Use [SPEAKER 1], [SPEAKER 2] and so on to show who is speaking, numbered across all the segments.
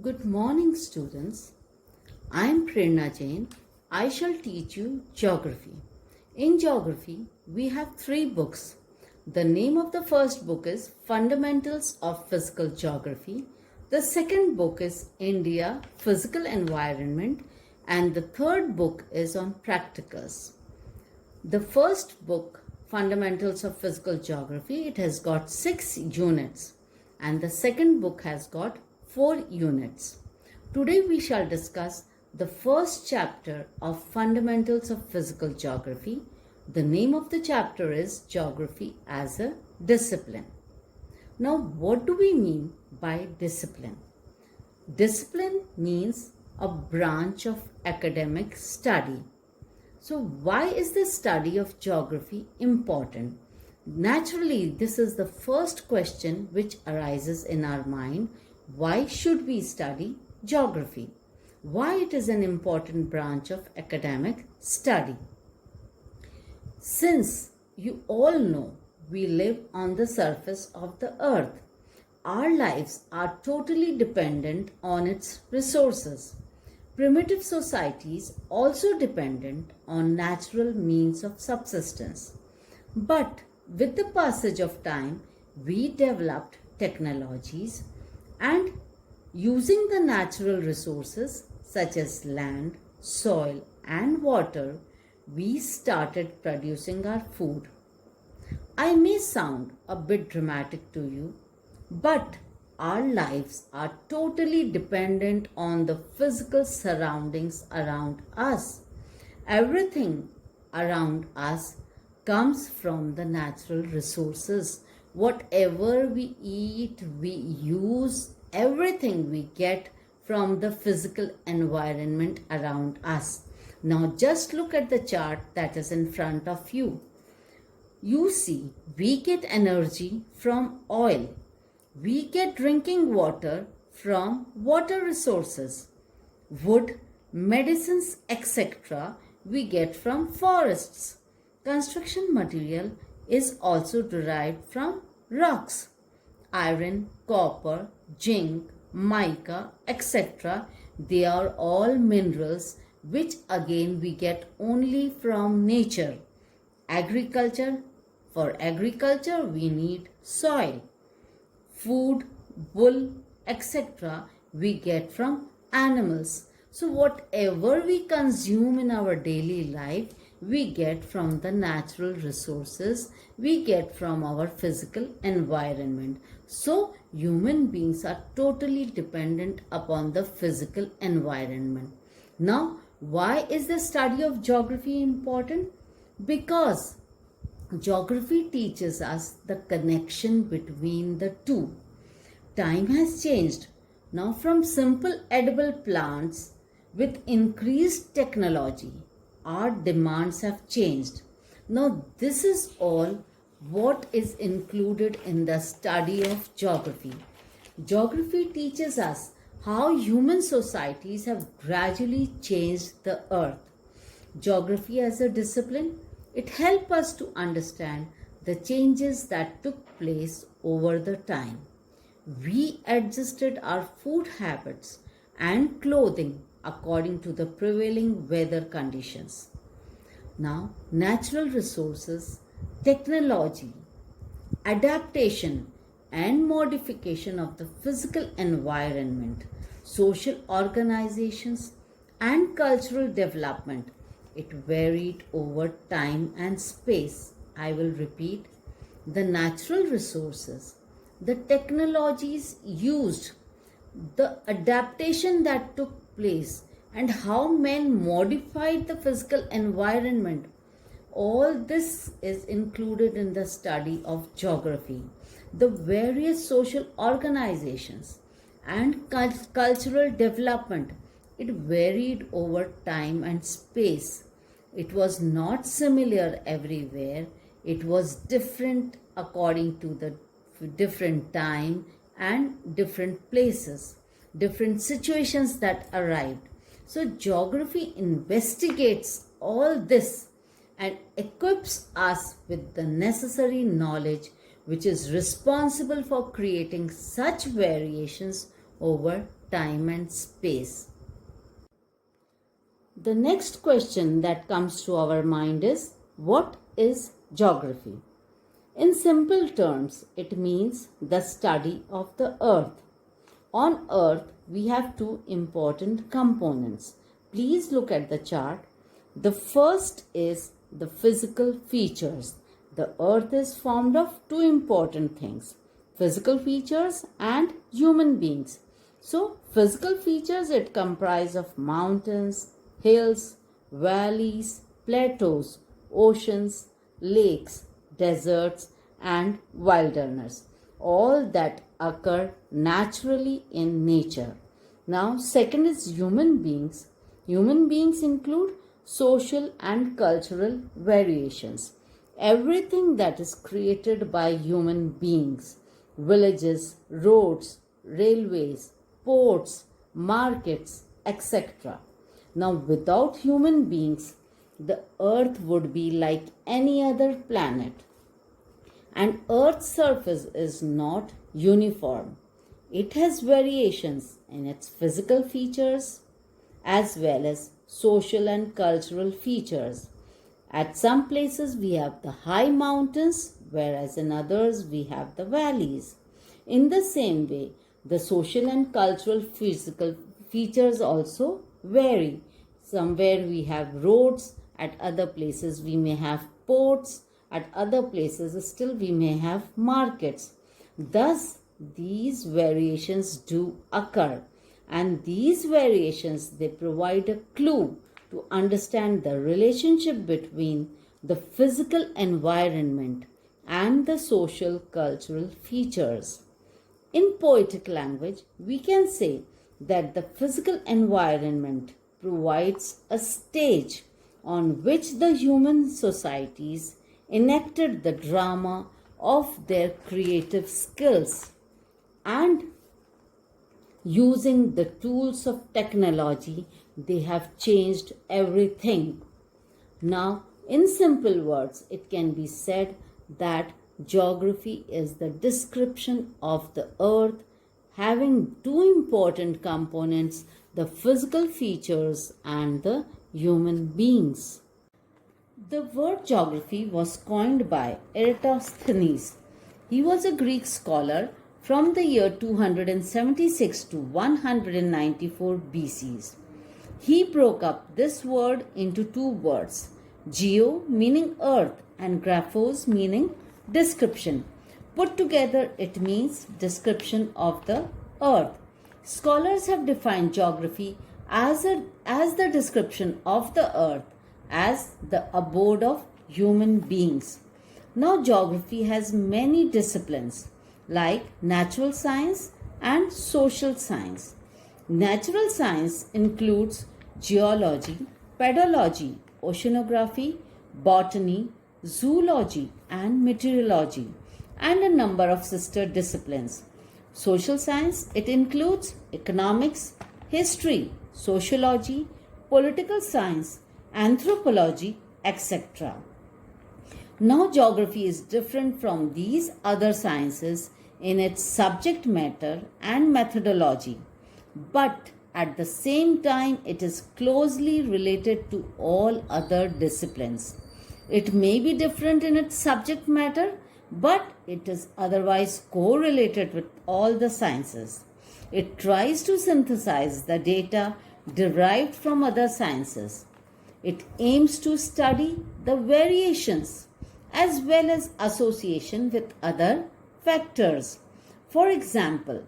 [SPEAKER 1] Good morning, students. I am Prerna Jain. I shall teach you geography. In geography, we have three books. The name of the first book is Fundamentals of Physical Geography. The second book is India, Physical Environment. And the third book is on practicals. The first book, Fundamentals of Physical Geography, it has got 6 units, and the second book has got 4 units. Today we shall discuss the first chapter of Fundamentals of Physical Geography. The name of the chapter is Geography as a Discipline. Now, what do we mean by discipline? Discipline means a branch of academic study. So, why is the study of geography important? Naturally, this is the first question which arises in our mind. Why should we study geography? Why it is an important branch of academic study? Since you all know we live on the surface of the earth, our lives are totally dependent on its resources. Primitive societies also dependent on natural means of subsistence. But with the passage of time, we developed technologies and using the natural resources such as land, soil and water, we started producing our food. I may sound a bit dramatic to you, but our lives are totally dependent on the physical surroundings around us. Everything around us comes from the natural resources. Whatever we eat, we use, everything we get from the physical environment around us. Now just look at the chart that is in front of you. You see, we get energy from oil. We get drinking water from water resources. Wood, medicines, etc. we get from forests. Construction material is also derived from rocks. Iron, copper, zinc, mica, etc. they are all minerals which again we get only from nature. Agriculture, for agriculture we need soil. Food, wool, etc. we get from animals. So whatever we consume in our daily life, we get from the natural resources, we get from our physical environment. So human beings are totally dependent upon the physical environment. Now, why is the study of geography important? Because geography teaches us the connection between the two. Time has changed. Now from simple edible plants with increased technology, our demands have changed. Now this is all what is included in the study of geography. Geography teaches us how human societies have gradually changed the earth. Geography as a discipline, it helps us to understand the changes that took place over the time. We adjusted our food habits and clothing according to the prevailing weather conditions. Now, natural resources, technology, adaptation and modification of the physical environment, social organizations and cultural development, it varied over time and space. I will repeat, the natural resources, the technologies used, the adaptation that took place, and how men modified the physical environment. All this is included in the study of geography. The various social organizations and cultural development, it varied over time and space. It was not similar everywhere. It was different according to the different time and different places, different situations that arrived. So geography investigates all this and equips us with the necessary knowledge which is responsible for creating such variations over time and space. The next question that comes to our mind is, what is geography? In simple terms, it means the study of the earth. On earth, we have two important components. Please look at the chart. The first is the physical features. The earth is formed of two important things, physical features and human beings. So, physical features, it comprises of mountains, hills, valleys, plateaus, oceans, lakes, deserts, and wilderness. All that occur naturally in nature. Now, second is human beings. Human beings include social and cultural variations. Everything that is created by human beings, villages, roads, railways, ports, markets, etc. Now, without human beings, the earth would be like any other planet. And earth's surface is not uniform. It has variations in its physical features as well as social and cultural features. At some places we have the high mountains, whereas in others we have the valleys. In the same way, the social and cultural physical features also vary. Somewhere we have roads, at other places we may have ports, at other places still we may have markets. Thus, these variations do occur, and these variations, they provide a clue to understand the relationship between the physical environment and the social cultural features. In poetic language, we can say that the physical environment provides a stage on which the human societies enacted the drama of their creative skills, and using the tools of technology, they have changed everything. Now, in simple words, it can be said that geography is the description of the earth having two important components, the physical features and the human beings. The word geography was coined by Eratosthenes. He was a Greek scholar from the year 276 to 194 BCs. He broke up this word into two words, geo meaning earth and graphos meaning description. Put together, it means description of the earth. Scholars have defined geography as the description of the earth as the abode of human beings. Now, geography has many disciplines like natural science and social science. Natural science includes geology, pedology, oceanography, botany, zoology, and meteorology, and a number of sister disciplines. Social science, it includes economics, history, sociology, political science, anthropology, etc. Now, geography is different from these other sciences in its subject matter and methodology, but at the same time, it is closely related to all other disciplines. It may be different in its subject matter, but it is otherwise correlated with all the sciences. It tries to synthesize the data derived from other sciences. It aims to study the variations as well as association with other factors. For example,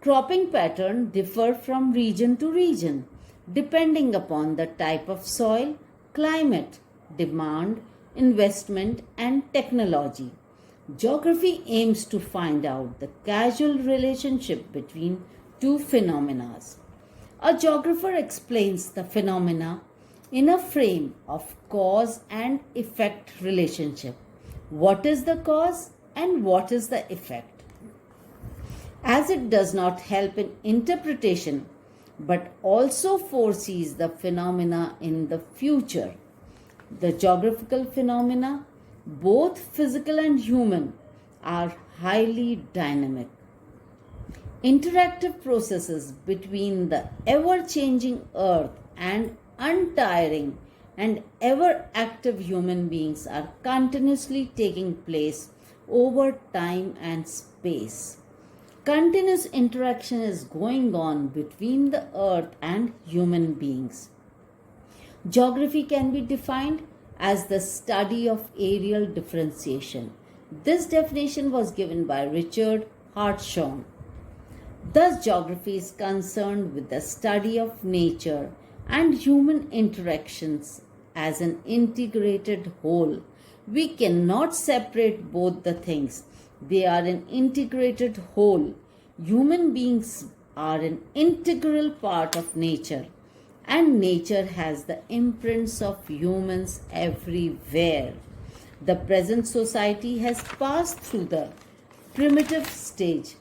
[SPEAKER 1] cropping patterns differ from region to region depending upon the type of soil, climate, demand, investment, and technology. Geography aims to find out the causal relationship between two phenomena. A geographer explains the phenomena in a frame of cause and effect relationship. What is the cause and what is the effect? As it does not help in interpretation but also foresees the phenomena in the future. The geographical phenomena, both physical and human, are highly dynamic. Interactive processes between the ever changing earth and untiring and ever active human beings are continuously taking place over time and space. Continuous interaction is going on between the earth and human beings. Geography can be defined as the study of areal differentiation. This definition was given by Richard Hartshorne. Thus, geography is concerned with the study of nature and human interactions as an integrated whole. We cannot separate both the things, they are an integrated whole. Human beings are an integral part of nature, and nature has the imprints of humans everywhere. The present society has passed through the primitive stage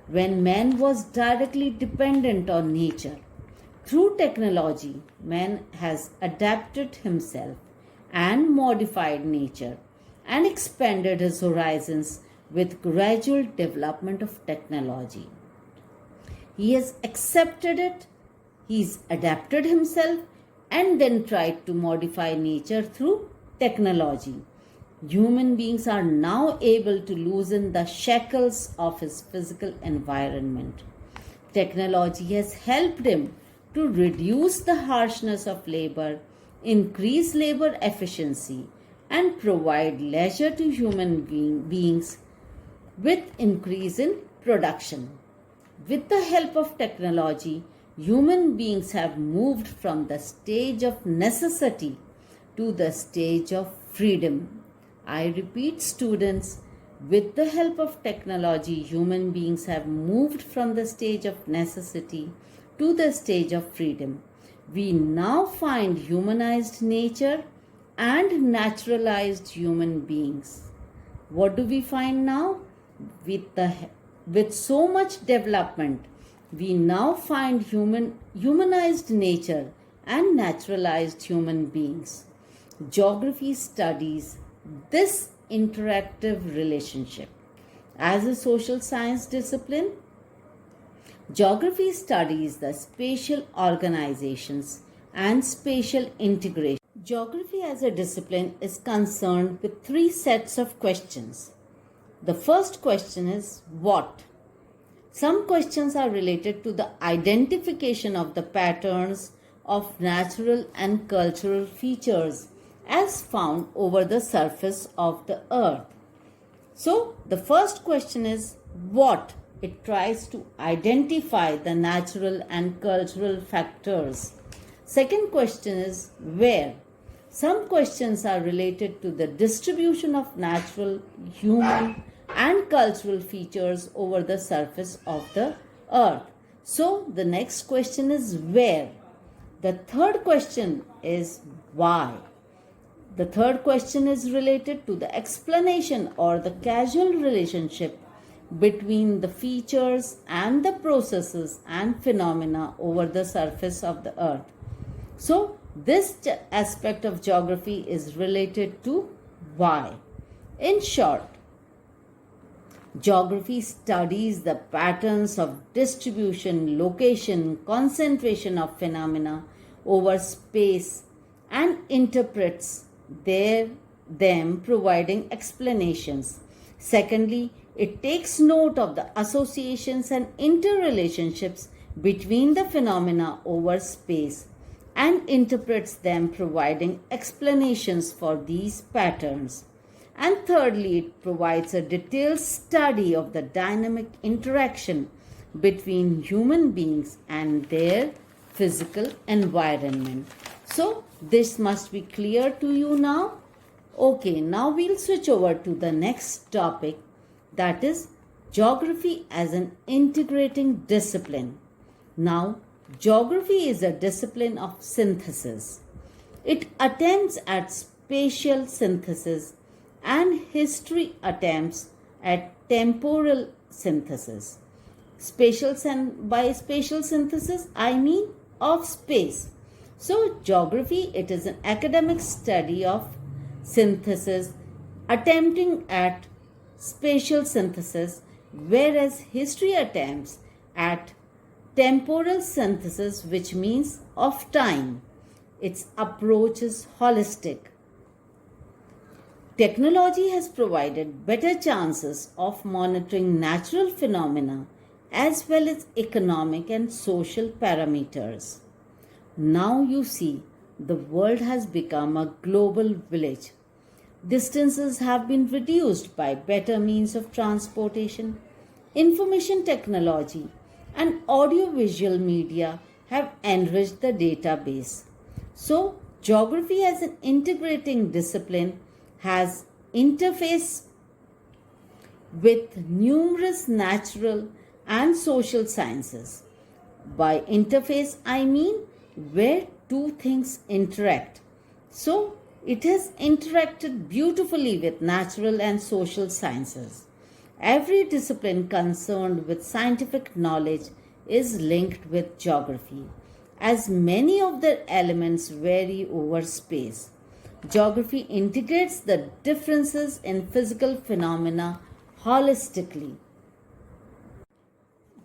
[SPEAKER 1] when man was directly dependent on nature. Through technology, man has adapted himself and modified nature and expanded his horizons with gradual development of technology. He has accepted it, he's adapted himself, and then tried to modify nature through technology. Human beings are now able to loosen the shackles of his physical environment. Technology has helped him to reduce the harshness of labor, increase labor efficiency, and provide leisure to human beings with increase in production. With the help of technology, human beings have moved from the stage of necessity to the stage of freedom. I repeat, students, with the help of technology, human beings have moved from the stage of necessity to the stage of freedom. We now find humanized nature and naturalized human beings. What do we find now? With so much development, we now find humanized nature and naturalized human beings. Geography studies this interactive relationship. As a social science discipline, geography studies the spatial organizations and spatial integration. Geography as a discipline is concerned with three sets of questions. The first question is what? Some questions are related to the identification of the patterns of natural and cultural features as found over the surface of the earth. So, the first question is what? It tries to identify the natural and cultural factors. Second question is where? Some questions are related to the distribution of natural, human, and cultural features over the surface of the earth. So, the next question is where? The third question is why? The third question is related to the explanation or the causal relationship between the features and the processes and phenomena over the surface of the earth. So, this aspect of geography is related to why. In short, geography studies the patterns of distribution, location, concentration of phenomena over space and interprets them, providing explanations. Secondly, it takes note of the associations and interrelationships between the phenomena over space and interprets them, providing explanations for these patterns. And thirdly, it provides a detailed study of the dynamic interaction between human beings and their physical environment. So, this must be clear to you now. Okay, now we'll switch over to the next topic, that is geography as an integrating discipline. Now, geography is a discipline of synthesis. It attempts at spatial synthesis and history attempts at temporal synthesis. By spatial synthesis, I mean of space. So, geography, it is an academic study of synthesis attempting at spatial synthesis, whereas history attempts at temporal synthesis, which means of time. Its approach is holistic. Technology has provided better chances of monitoring natural phenomena as well as economic and social parameters. Now you see, the world has become a global village. Distances have been reduced by better means of transportation. Information technology and audiovisual media have enriched the database. So, geography as an integrating discipline has interface with numerous natural and social sciences. By interface, I mean where two things interact. So, it has interacted beautifully with natural and social sciences. Every discipline concerned with scientific knowledge is linked with geography, as many of their elements vary over space. Geography integrates the differences in physical phenomena holistically.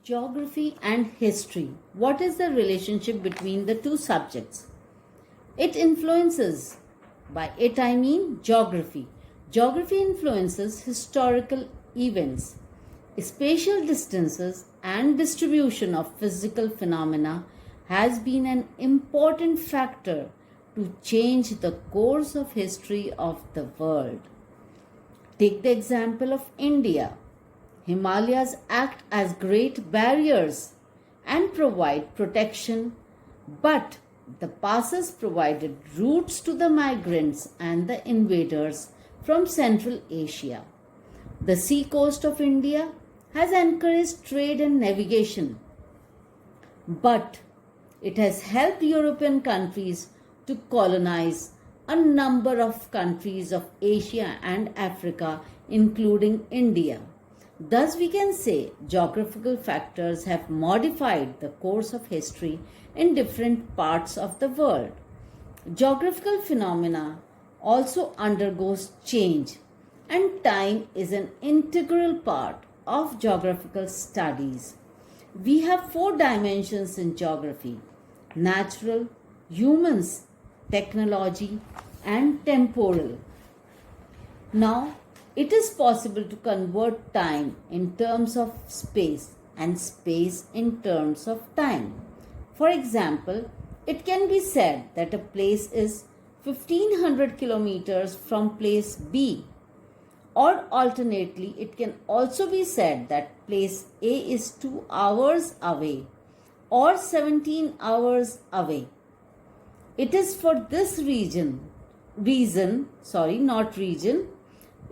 [SPEAKER 1] Geography and history. What is the relationship between the two subjects? It influences, by it I mean geography. Geography influences historical events, spatial distances, and distribution of physical phenomena has been an important factor to change the course of history of the world. Take the example of India. Himalayas act as great barriers and provide protection, but the passes provided routes to the migrants and the invaders from Central Asia. The sea coast of India has encouraged trade and navigation, but it has helped European countries to colonize a number of countries of Asia and Africa, including India. Thus, we can say geographical factors have modified the course of history in different parts of the world. Geographical phenomena also undergoes change, and time is an integral part of geographical studies. We have four dimensions in geography: natural, humans, technology, and temporal. Now, it is possible to convert time in terms of space and space in terms of time. For example, it can be said that a place is 1500 kilometers from place B, or alternately, it can also be said that place A is 2 hours away or 17 hours away. It is for this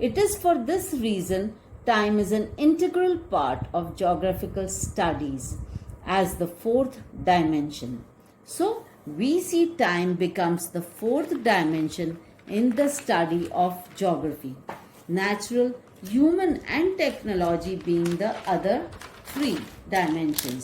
[SPEAKER 1] It is for this reason time is an integral part of geographical studies as the fourth dimension. So, we see time becomes the fourth dimension in the study of geography. Natural, human, and technology being the other three dimensions.